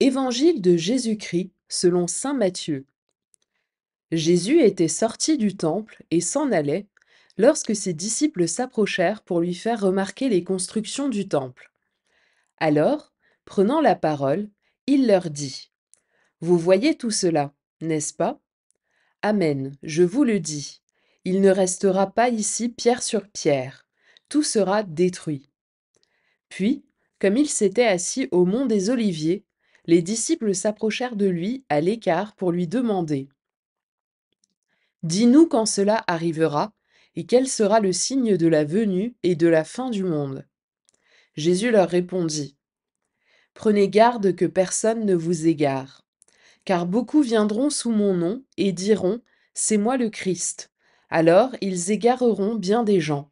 Évangile de Jésus-Christ selon saint Matthieu. Jésus était sorti du temple et s'en allait lorsque ses disciples s'approchèrent pour lui faire remarquer les constructions du temple. Alors, prenant la parole, il leur dit: Vous voyez tout cela, n'est-ce pas? Amen, je vous le dis. Il ne restera pas ici pierre sur pierre. Tout sera détruit. Puis, comme il s'était assis au mont des Oliviers, les disciples s'approchèrent de lui à l'écart pour lui demander: Dis-nous quand cela arrivera, et quel sera le signe de la venue et de la fin du monde. Jésus leur répondit: Prenez garde que personne ne vous égare, car beaucoup viendront sous mon nom et diront: C'est moi le Christ. Alors ils égareront bien des gens.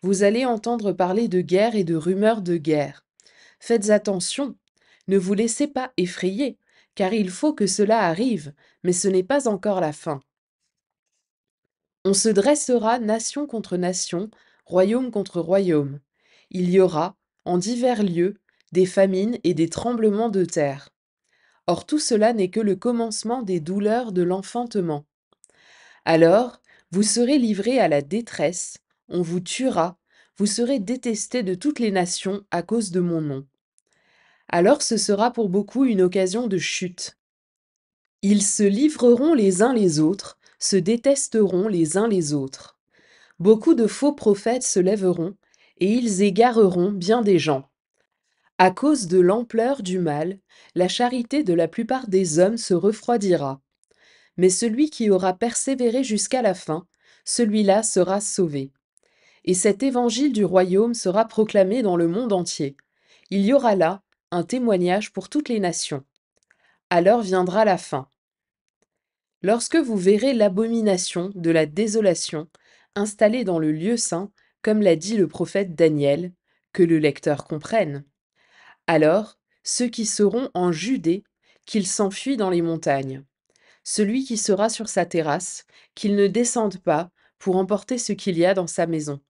Vous allez entendre parler de guerre et de rumeurs de guerre. Faites attention, ne vous laissez pas effrayer, car il faut que cela arrive, mais ce n'est pas encore la fin. On se dressera nation contre nation, royaume contre royaume. Il y aura, en divers lieux, des famines et des tremblements de terre. Or tout cela n'est que le commencement des douleurs de l'enfantement. Alors, vous serez livrés à la détresse, on vous tuera, vous serez détestés de toutes les nations à cause de mon nom. Alors ce sera pour beaucoup une occasion de chute. Ils se livreront les uns les autres, se détesteront les uns les autres. Beaucoup de faux prophètes se lèveront, et ils égareront bien des gens. À cause de l'ampleur du mal, la charité de la plupart des hommes se refroidira. Mais celui qui aura persévéré jusqu'à la fin, celui-là sera sauvé. Et cet évangile du royaume sera proclamé dans le monde entier. Il y aura là un témoignage pour toutes les nations. Alors viendra la fin. Lorsque vous verrez l'abomination de la désolation installée dans le lieu saint, comme l'a dit le prophète Daniel, que le lecteur comprenne, alors ceux qui seront en Judée, qu'ils s'enfuient dans les montagnes. Celui qui sera sur sa terrasse, qu'il ne descende pas pour emporter ce qu'il y a dans sa maison.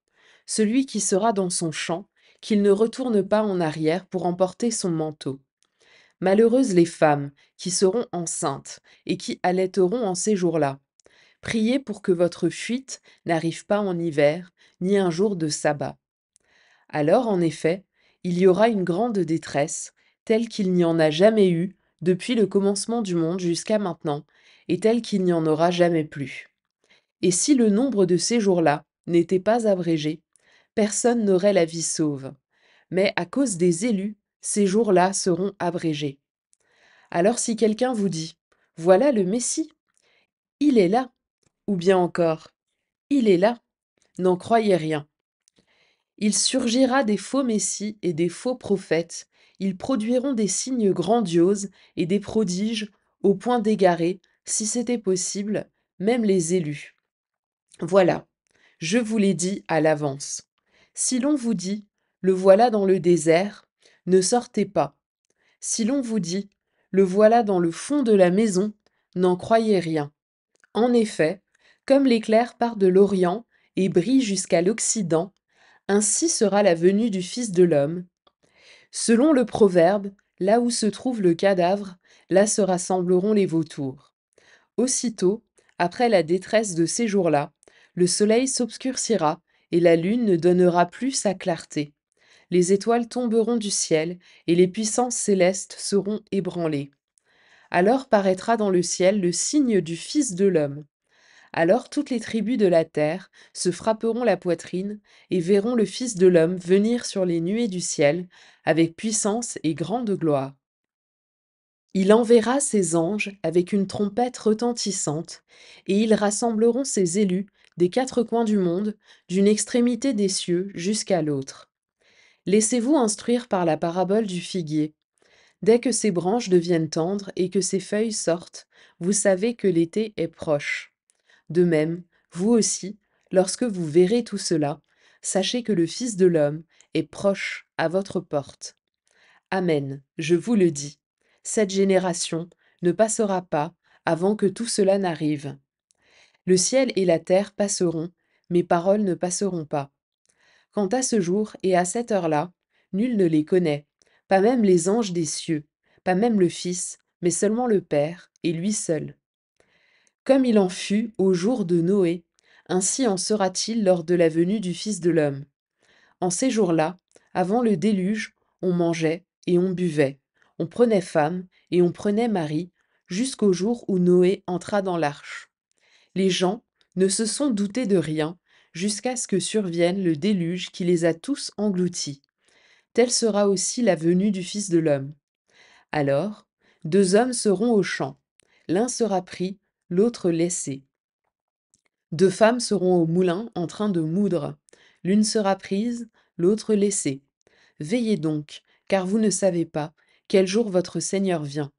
Celui qui sera dans son champ, qu'il ne retourne pas en arrière pour emporter son manteau. Malheureuses les femmes qui seront enceintes et qui allaiteront en ces jours-là. Priez pour que votre fuite n'arrive pas en hiver, ni un jour de sabbat. Alors, en effet, il y aura une grande détresse, telle qu'il n'y en a jamais eu depuis le commencement du monde jusqu'à maintenant, et telle qu'il n'y en aura jamais plus. Et si le nombre de ces jours-là n'était pas abrégé, personne n'aurait la vie sauve. Mais à cause des élus, ces jours-là seront abrégés. Alors si quelqu'un vous dit: Voilà le Messie, il est là, ou bien encore: Il est là, n'en croyez rien. Il surgira des faux messies et des faux prophètes, ils produiront des signes grandioses et des prodiges au point d'égarer, si c'était possible, même les élus. Voilà, je vous l'ai dit à l'avance. Si l'on vous dit: Le voilà dans le désert, ne sortez pas. Si l'on vous dit: Le voilà dans le fond de la maison, n'en croyez rien. En effet, comme l'éclair part de l'Orient et brille jusqu'à l'Occident, ainsi sera la venue du Fils de l'homme. Selon le proverbe, là où se trouve le cadavre, là se rassembleront les vautours. Aussitôt, après la détresse de ces jours-là, le soleil s'obscurcira et la lune ne donnera plus sa clarté. Les étoiles tomberont du ciel et les puissances célestes seront ébranlées. Alors paraîtra dans le ciel le signe du Fils de l'homme. Alors toutes les tribus de la terre se frapperont la poitrine et verront le Fils de l'homme venir sur les nuées du ciel avec puissance et grande gloire. Il enverra ses anges avec une trompette retentissante, et ils rassembleront ses élus des quatre coins du monde, d'une extrémité des cieux jusqu'à l'autre. Laissez-vous instruire par la parabole du figuier. Dès que ses branches deviennent tendres et que ses feuilles sortent, vous savez que l'été est proche. De même, vous aussi, lorsque vous verrez tout cela, sachez que le Fils de l'homme est proche à votre porte. Amen, je vous le dis. Cette génération ne passera pas avant que tout cela n'arrive. Le ciel et la terre passeront, mes paroles ne passeront pas. Quant à ce jour et à cette heure-là, nul ne les connaît, pas même les anges des cieux, pas même le Fils, mais seulement le Père, et lui seul. Comme il en fut au jour de Noé, ainsi en sera-t-il lors de la venue du Fils de l'homme. En ces jours-là, avant le déluge, on mangeait et on buvait, on prenait femme et on prenait mari, jusqu'au jour où Noé entra dans l'arche. Les gens ne se sont doutés de rien jusqu'à ce que survienne le déluge qui les a tous engloutis. Telle sera aussi la venue du Fils de l'homme. Alors, deux hommes seront au champ, l'un sera pris, l'autre laissé. Deux femmes seront au moulin en train de moudre, l'une sera prise, l'autre laissée. Veillez donc, car vous ne savez pas quel jour votre Seigneur vient.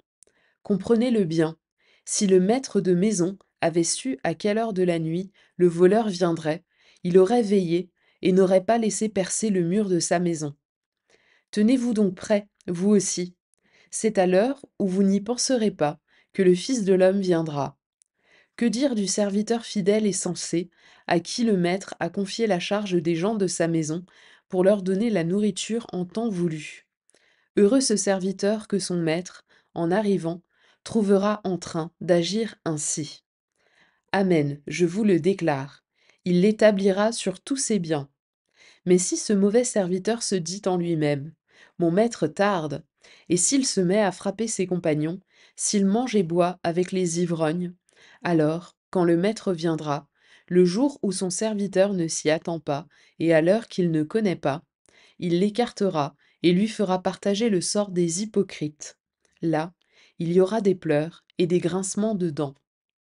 Comprenez-le bien, si le maître de maison avait su à quelle heure de la nuit le voleur viendrait, il aurait veillé et n'aurait pas laissé percer le mur de sa maison. Tenez-vous donc prêts, vous aussi. C'est à l'heure où vous n'y penserez pas que le Fils de l'homme viendra. Que dire du serviteur fidèle et sensé, à qui le maître a confié la charge des gens de sa maison pour leur donner la nourriture en temps voulu? Heureux ce serviteur que son maître, en arrivant, trouvera en train d'agir ainsi. Amen, je vous le déclare. Il l'établira sur tous ses biens. Mais si ce mauvais serviteur se dit en lui-même: Mon maître tarde, et s'il se met à frapper ses compagnons, s'il mange et boit avec les ivrognes, alors, quand le maître viendra, le jour où son serviteur ne s'y attend pas, et à l'heure qu'il ne connaît pas, il l'écartera et lui fera partager le sort des hypocrites. Là, il y aura des pleurs et des grincements de dents.